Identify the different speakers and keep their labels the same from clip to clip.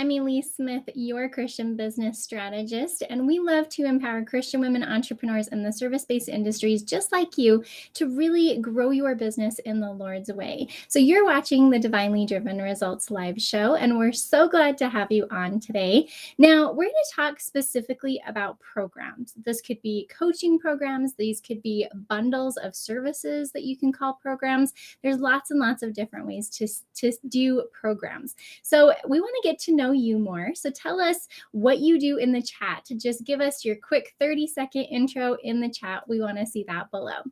Speaker 1: I'm Elise Smith, your Christian business strategist, and we love to empower Christian women entrepreneurs in the service-based industries just like you to really grow your business in the Lord's way. So you're watching the Divinely Driven Results live show, and we're so glad to have you on today. Now, we're going to talk specifically about programs. This could be coaching programs. These could be bundles of services that you can call programs. There's lots and lots of different ways to do programs. So we want to get to know you more. So tell us what you do in the chat. Just give us your quick 30-second intro in the chat. We want to see that below.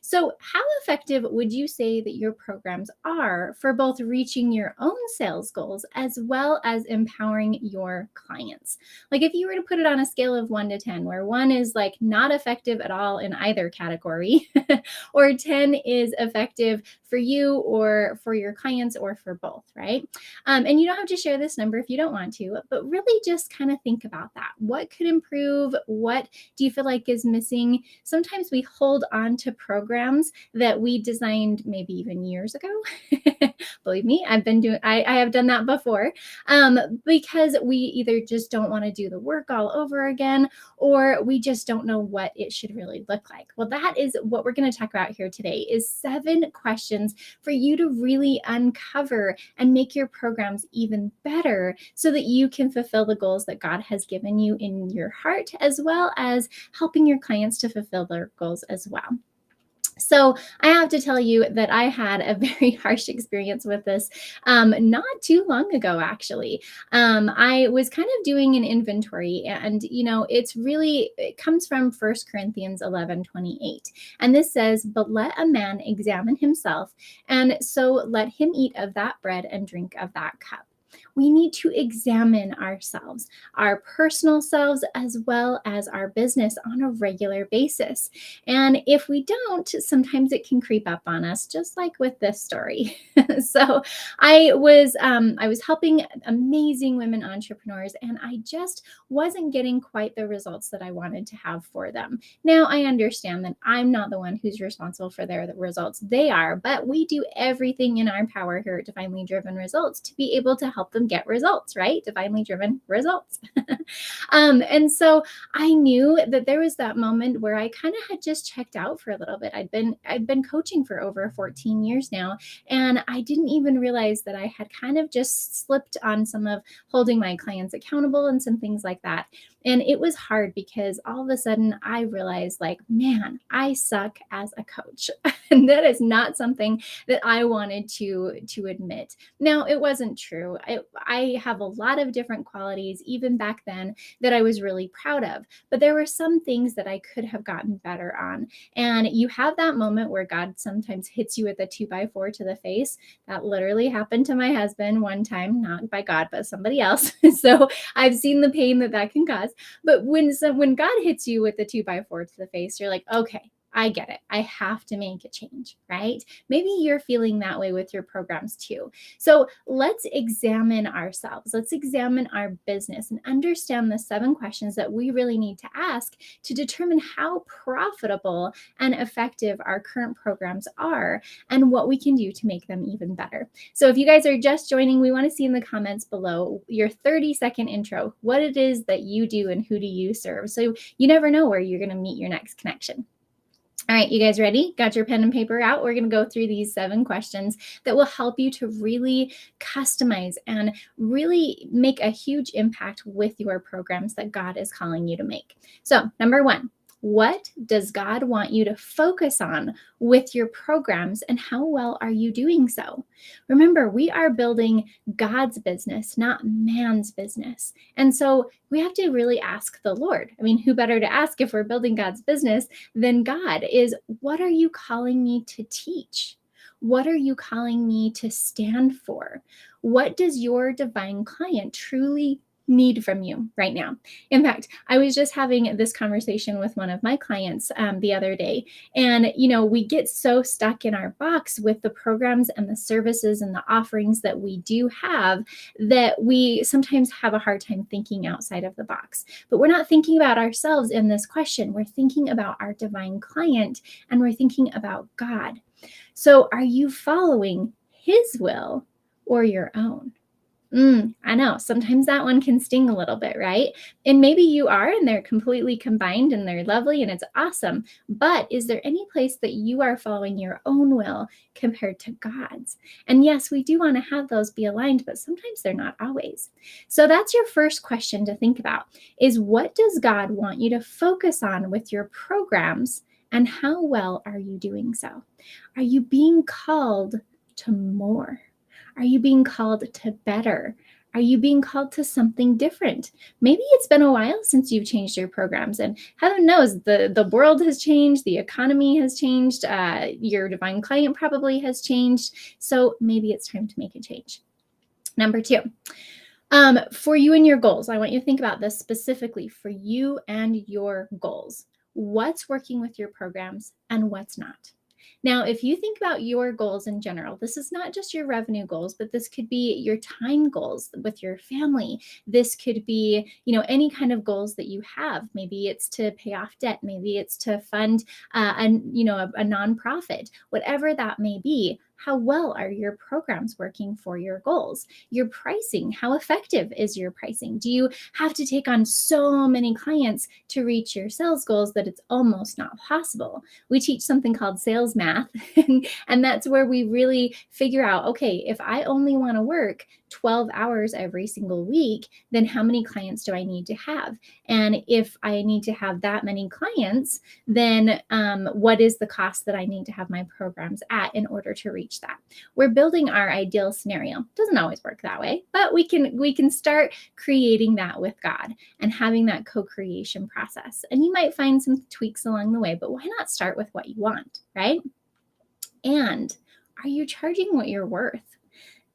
Speaker 1: So how effective would you say that your programs are for both reaching your own sales goals as well as empowering your clients? Like if you were to put it on a scale of 1 to 10, where 1 is like not effective at all in either category, or 10 is effective for you or for your clients or for both, right? And you don't have to share this number if you don't want to, but really just kind of think about that. What could improve? What do you feel like is missing? Sometimes we hold on to programs that we designed maybe even years ago. Believe me, I have done that before, because we either just don't want to do the work all over again, or we just don't know what it should really look like. Well, that is what we're going to talk about here today, is 7 questions for you to really uncover and make your programs even better so that you can fulfill the goals that God has given you in your heart, as well as helping your clients to fulfill their goals as well. So I have to tell you that I had a very harsh experience with this not too long ago, actually. I was kind of doing an inventory, and, it comes from 1 Corinthians 11:28. And this says, "But let a man examine himself, and so let him eat of that bread and drink of that cup." We need to examine ourselves, our personal selves, as well as our business on a regular basis. And if we don't, sometimes it can creep up on us, just like with this story. So I was helping amazing women entrepreneurs, and I just wasn't getting quite the results that I wanted to have for them. Now, I understand that I'm not the one who's responsible for their results. They are, but we do everything in our power here at Divinely Driven Results to be able to help them get results, right? Divinely driven results. And so I knew that there was that moment where I kind of had just checked out for a little bit. I'd been coaching for over 14 years now, and I didn't even realize that I had kind of just slipped on some of holding my clients accountable and some things like that. And it was hard because all of a sudden I realized, like, man, I suck as a coach. And that is not something that I wanted to admit. Now, it wasn't true. I have a lot of different qualities, even back then, that I was really proud of. But there were some things that I could have gotten better on. And you have that moment where God sometimes hits you with a 2x4 to the face. That literally happened to my husband one time, not by God, but somebody else. So I've seen the pain that can cause. But when God hits you with the 2x4 to the face, you're like, okay, I get it. I have to make a change, right? Maybe you're feeling that way with your programs too. So let's examine ourselves. Let's examine our business and understand the 7 questions that we really need to ask to determine how profitable and effective our current programs are and what we can do to make them even better. So if you guys are just joining, we want to see in the comments below your 30-second intro, what it is that you do and who do you serve. So you never know where you're going to meet your next connection. All right, you guys ready? Got your pen and paper out? We're going to go through these 7 questions that will help you to really customize and really make a huge impact with your programs that God is calling you to make. So, number 1, what does God want you to focus on with your programs, and how well are you doing so? Remember, we are building God's business, not man's business. And so we have to really ask the Lord. I mean, who better to ask if we're building God's business than God? Is, what are you calling me to teach? What are you calling me to stand for? What does your divine client truly need from you right now? In fact, I was just having this conversation with one of my clients the other day, and we get so stuck in our box with the programs and the services and the offerings that we do have that we sometimes have a hard time thinking outside of the box. But we're not thinking about ourselves in this question. We're thinking about our divine client, and we're thinking about God. So are you following His will or your own? I know. Sometimes that one can sting a little bit, right? And maybe you are, and they're completely combined and they're lovely and it's awesome. But is there any place that you are following your own will compared to God's? And yes, we do want to have those be aligned, but sometimes they're not always. So that's your first question to think about is what does God want you to focus on with your programs and how well are you doing so? Are you being called to more? Are you being called to better? Are you being called to something different? Maybe it's been a while since you've changed your programs, and heaven knows the world has changed, the economy has changed, your divine client probably has changed. So maybe it's time to make a change. Number two, for you and your goals, I want you to think about this specifically for you and your goals. What's working with your programs and what's not? Now, if you think about your goals in general, this is not just your revenue goals, but this could be your time goals with your family. This could be, any kind of goals that you have. Maybe it's to pay off debt. Maybe it's to fund, a nonprofit. Whatever that may be. How well are your programs working for your goals? Your pricing, how effective is your pricing? Do you have to take on so many clients to reach your sales goals that it's almost not possible? We teach something called sales math, and that's where we really figure out, okay, if I only want to work 12 hours every single week, then how many clients do I need to have? And if I need to have that many clients, then what is the cost that I need to have my programs at in order to reach that? We're building our ideal scenario. It doesn't always work that way, but we can start creating that with God and having that co-creation process. And you might find some tweaks along the way, but why not start with what you want, right? And are you charging what you're worth?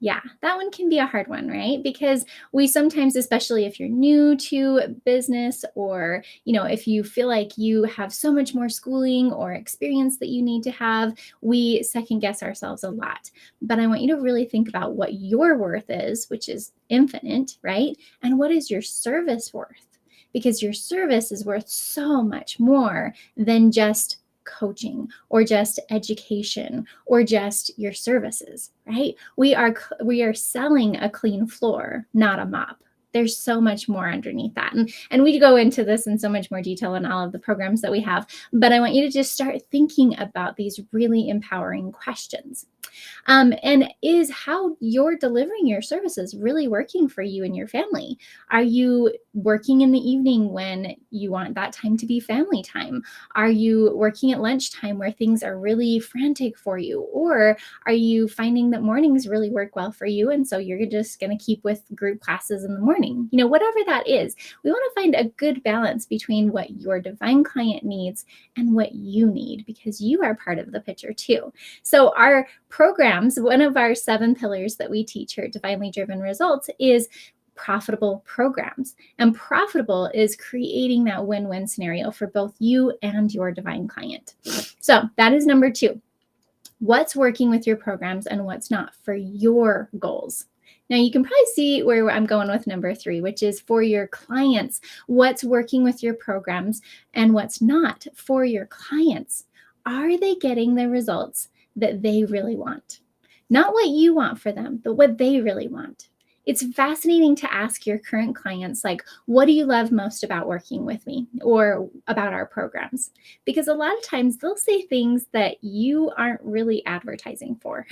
Speaker 1: Yeah, that one can be a hard one, right? Because we sometimes, especially if you're new to business or, if you feel like you have so much more schooling or experience that you need to have, we second guess ourselves a lot. But I want you to really think about what your worth is, which is infinite, right? And what is your service worth? Because your service is worth so much more than just coaching or just education or just your services, right? We are selling a clean floor, not a mop. There's so much more underneath that. And we go into this in so much more detail in all of the programs that we have. But I want you to just start thinking about these really empowering questions. And is how you're delivering your services really working for you and your family? Are you working in the evening when you want that time to be family time? Are you working at lunchtime where things are really frantic for you? Or are you finding that mornings really work well for you? And so you're just going to keep with group classes in the morning? Whatever that is, we want to find a good balance between what your divine client needs and what you need, because you are part of the picture too. So our programs, one of our 7 pillars that we teach here at Divinely Driven Results is profitable programs. And profitable is creating that win-win scenario for both you and your divine client. So that is number 2. What's working with your programs and what's not for your goals? Now you can probably see where I'm going with number 3, which is for your clients. What's working with your programs and what's not for your clients? Are they getting the results that they really want? Not what you want for them, but what they really want. It's fascinating to ask your current clients, like, what do you love most about working with me or about our programs? Because a lot of times they'll say things that you aren't really advertising for,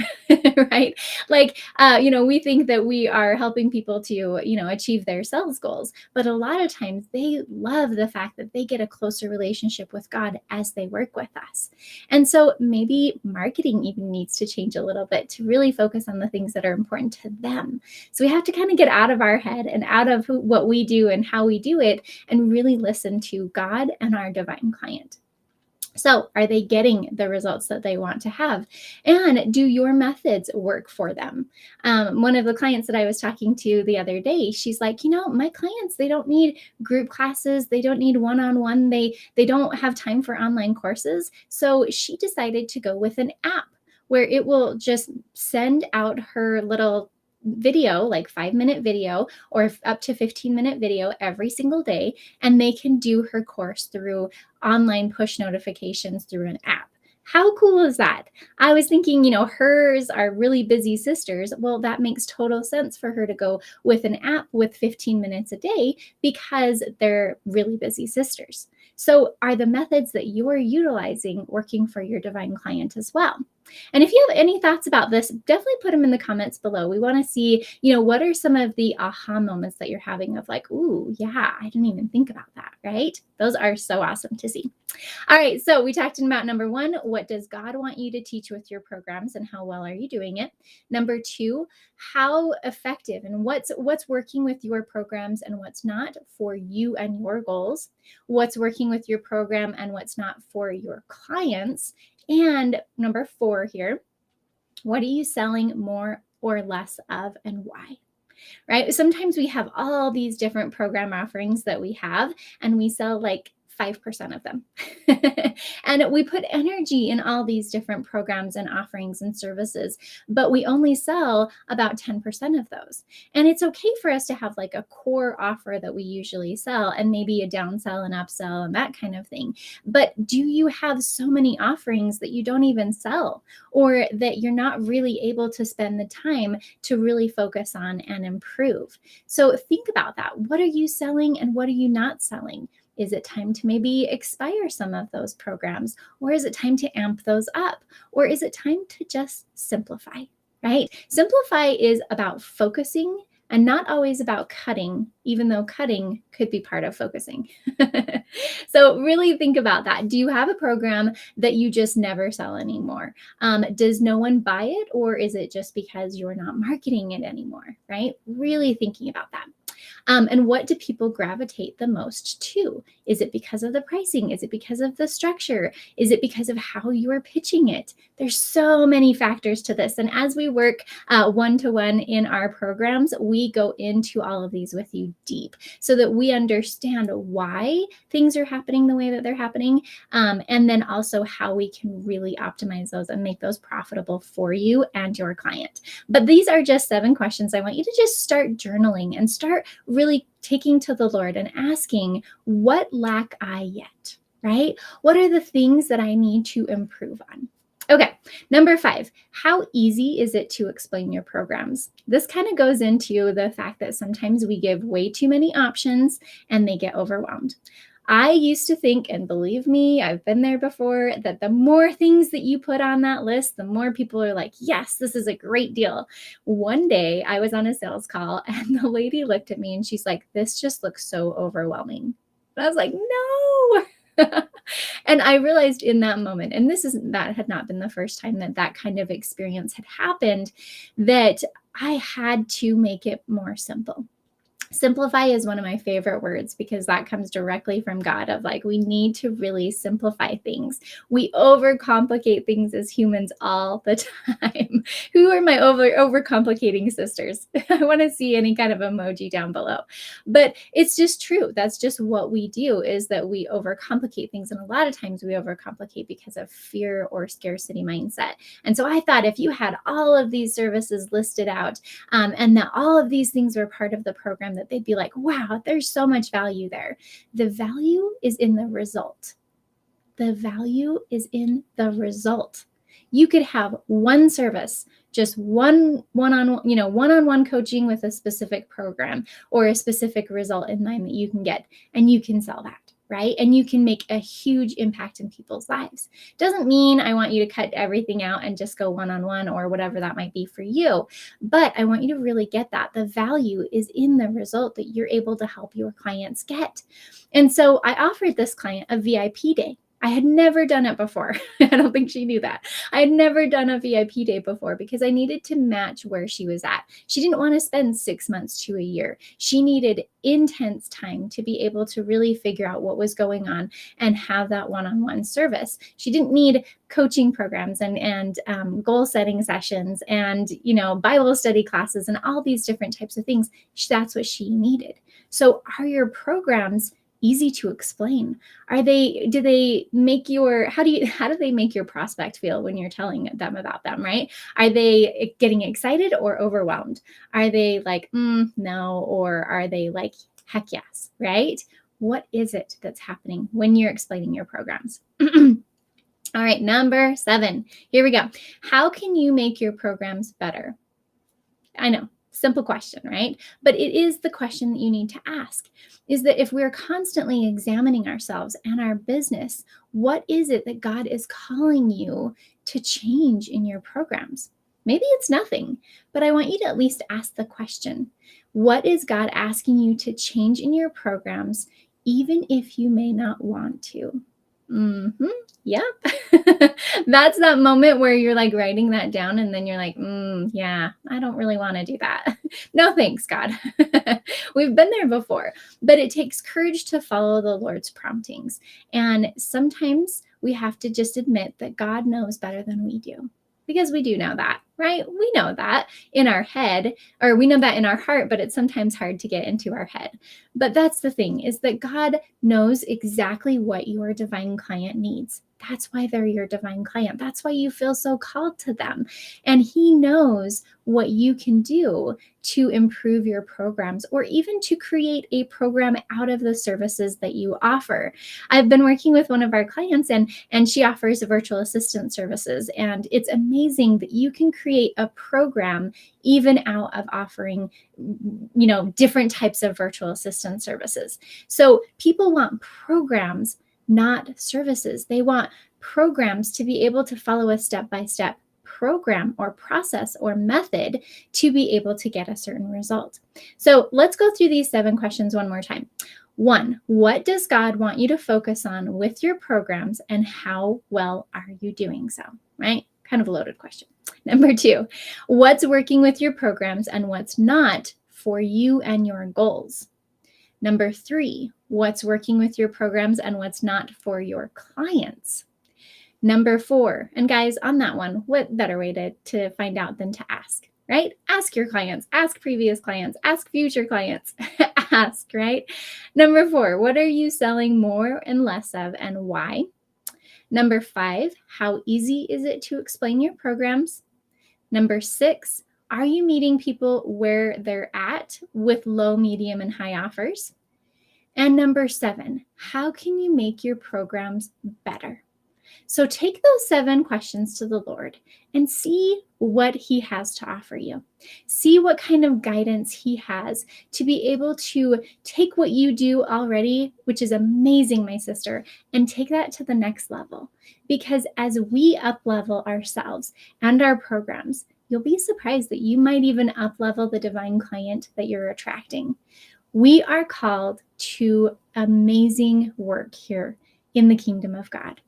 Speaker 1: right? Like, we think that we are helping people to, achieve their sales goals. But a lot of times they love the fact that they get a closer relationship with God as they work with us. And so maybe marketing even needs to change a little bit to really focus on the things that are important to them. So we have to kind of get out of our head and out of what we do and how we do it and really listen to God and our divine client. So are they getting the results that they want to have? And do your methods work for them? One of the clients that I was talking to the other day, she's like, my clients, they don't need group classes. They don't need one-on-one. They don't have time for online courses. So she decided to go with an app where it will just send out her little video, like 5-minute video or up to 15-minute video every single day. And they can do her course through online push notifications through an app. How cool is that? I was thinking, hers are really busy sisters. Well, that makes total sense for her to go with an app with 15 minutes a day because they're really busy sisters. So, are the methods that you're utilizing working for your divine client as well? And if you have any thoughts about this, definitely put them in the comments below. We want to see, what are some of the aha moments that you're having of like, ooh, yeah, I didn't even think about that, right? Those are so awesome to see. All right, so we talked about number one, what does God want you to teach with your programs and how well are you doing it? Number two, how effective and what's working with your programs and what's not for you and your goals? What's working with your program and what's not for your clients? And number four here, what are you selling more or less of and why? Right? Sometimes we have all these different program offerings that we have, and we sell like 5% of them. And we put energy in all these different programs and offerings and services, but we only sell about 10% of those. And it's okay for us to have like a core offer that we usually sell and maybe a downsell and upsell and that kind of thing. But do you have so many offerings that you don't even sell, or that you're not really able to spend the time to really focus on and improve? So think about that. What are you selling and what are you not selling? Is it time to maybe expire some of those programs? Or is it time to amp those up? Or is it time to just simplify, right? Simplify is about focusing and not always about cutting, even though cutting could be part of focusing. So really think about that. Do you have a program that you just never sell anymore? Does no one buy it, or is it just because you're not marketing it anymore, right? Really thinking about that. And what do people gravitate the most to? Is it because of the pricing? Is it because of the structure? Is it because of how you're pitching it? There's so many factors to this. And as we work one-to-one in our programs, we go into all of these with you deep so that we understand why things are happening the way that they're happening. And then also how we can really optimize those and make those profitable for you and your client. But these are just 7 questions. I want you to just start journaling and start really taking to the Lord and asking, what lack I yet, right? What are the things that I need to improve on? Okay, number 5, how easy is it to explain your programs? This kind of goes into the fact that sometimes we give way too many options and they get overwhelmed. I used to think, and believe me, I've been there before, that the more things that you put on that list, the more people are like, yes, this is a great deal. One day I was on a sales call and the lady looked at me and she's like, this just looks so overwhelming. And I was like, no. And I realized in that moment, and that had not been the first time that that kind of experience had happened, that I had to make it more simple. Simplify is one of my favorite words because that comes directly from God of like, we need to really simplify things. We overcomplicate things as humans all the time. Who are my overcomplicating sisters? I want to see any kind of emoji down below. But it's just true. That's just what we do, is that we overcomplicate things. And a lot of times we overcomplicate because of fear or scarcity mindset. And so I thought if you had all of these services listed out, and that all of these things were part of the program, that they'd be like, wow, there's so much value there. The value is in the result. The value is in the result. You could have one service, just one-on-one coaching with a specific program or a specific result in mind that you can get, and you can sell that, right? And you can make a huge impact in people's lives. Doesn't mean I want you to cut everything out and just go one-on-one or whatever that might be for you. But I want you to really get that. The value is in the result that you're able to help your clients get. And so I offered this client a VIP day. I had never done it before. I don't think she knew that. I had never done a VIP day before because I needed to match where she was at. She didn't want to spend 6 months to a year. She needed intense time to be able to really figure out what was going on and have that one-on-one service. She didn't need coaching programs and goal setting sessions and Bible study classes and all these different types of things. That's what she needed. So are your programs easy to explain? How do they make your prospect feel when you're telling them about them, right? Are they getting excited or overwhelmed? Are they like, no, or are they like, heck yes, right? What is it that's happening when you're explaining your programs? All right, number 7. Here we go. How can you make your programs better? I know, simple question, right? But it is the question that you need to ask, is that if we're constantly examining ourselves and our business, what is it that God is calling you to change in your programs? Maybe it's nothing, but I want you to at least ask the question. What is God asking you to change in your programs, even if you may not want to? Yep. That's that moment where you're like writing that down and then you're like, yeah, I don't really want to do that. No, thanks, God. We've been there before, but it takes courage to follow the Lord's promptings. And sometimes we have to just admit that God knows better than we do. Because we do know that, right? We know that in our head, or we know that in our heart, but it's sometimes hard to get into our head. But that's the thing, is that God knows exactly what your divine client needs. That's why they're your divine client. That's why you feel so called to them. And He knows what you can do to improve your programs, or even to create a program out of the services that you offer. I've been working with one of our clients, and she offers virtual assistant services. And it's amazing that you can create a program even out of offering, different types of virtual assistant services. So people want programs, not services. They want programs to be able to follow a step-by-step program or process or method to be able to get a certain result. So let's go through these 7 questions one more time. 1, what does God want you to focus on with your programs, and how well are you doing so? Right? Kind of a loaded question. Number 2, what's working with your programs and what's not for you and your goals? Number 3, what's working with your programs and what's not for your clients? Number 4, and guys, on that one, what better way to find out than to ask, right? Ask your clients, ask previous clients, ask future clients, ask, right? Number 4, what are you selling more and less of, and why? Number 5, how easy is it to explain your programs? Number 6, are you meeting people where they're at with low, medium, and high offers? And number 7, how can you make your programs better? So take those 7 questions to the Lord and see what He has to offer you. See what kind of guidance He has to be able to take what you do already, which is amazing, my sister, and take that to the next level. Because as we up-level ourselves and our programs, you'll be surprised that you might even up-level the divine client that you're attracting. We are called to amazing work here in the kingdom of God.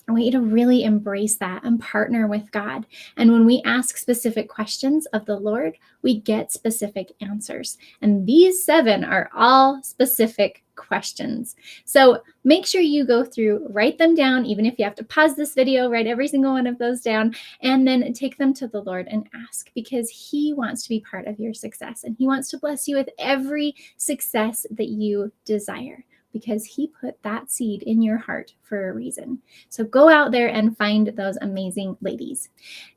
Speaker 1: I want you to really embrace that and partner with God. And when we ask specific questions of the Lord, we get specific answers. And these 7 are all specific questions. So make sure you go through, write them down, even if you have to pause this video, write every single one of those down, and then take them to the Lord and ask, because He wants to be part of your success. And He wants to bless you with every success that you desire, because He put that seed in your heart for a reason. So go out there and find those amazing ladies.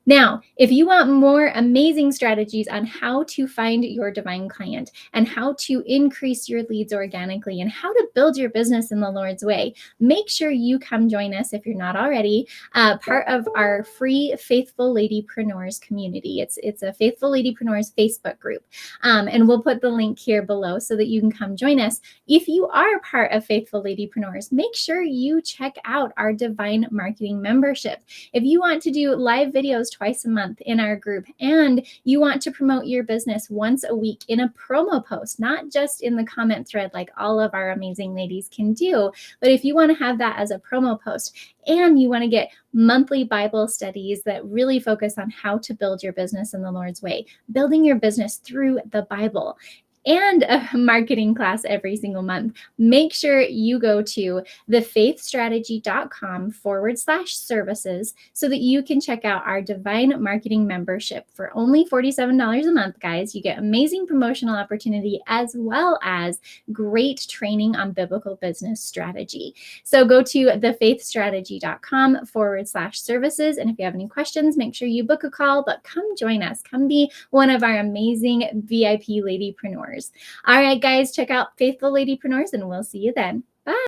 Speaker 1: Now, if you want more amazing strategies on how to find your divine client and how to increase your leads organically and how to build your business in the Lord's way, make sure you come join us, if you're not already, part of our free Faithful Ladypreneurs community. It's a Faithful Ladypreneurs Facebook group. And we'll put the link here below so that you can come join us. If you are part of Faithful Ladypreneurs, make sure you check out our Divine Marketing membership. If you want to do live videos twice a month in our group, and you want to promote your business once a week in a promo post, not just in the comment thread like all of our amazing ladies can do, but if you want to have that as a promo post, and you want to get monthly Bible studies that really focus on how to build your business in the Lord's way, building your business through the Bible, and a marketing class every single month, make sure you go to thefaithstrategy.com/services so that you can check out our Divine Marketing membership for only $47 a month, guys. You get amazing promotional opportunity as well as great training on biblical business strategy. So go to thefaithstrategy.com/services. And if you have any questions, make sure you book a call, but come join us. Come be one of our amazing VIP ladypreneurs. All right, guys, check out Faithful Ladypreneurs, and we'll see you then.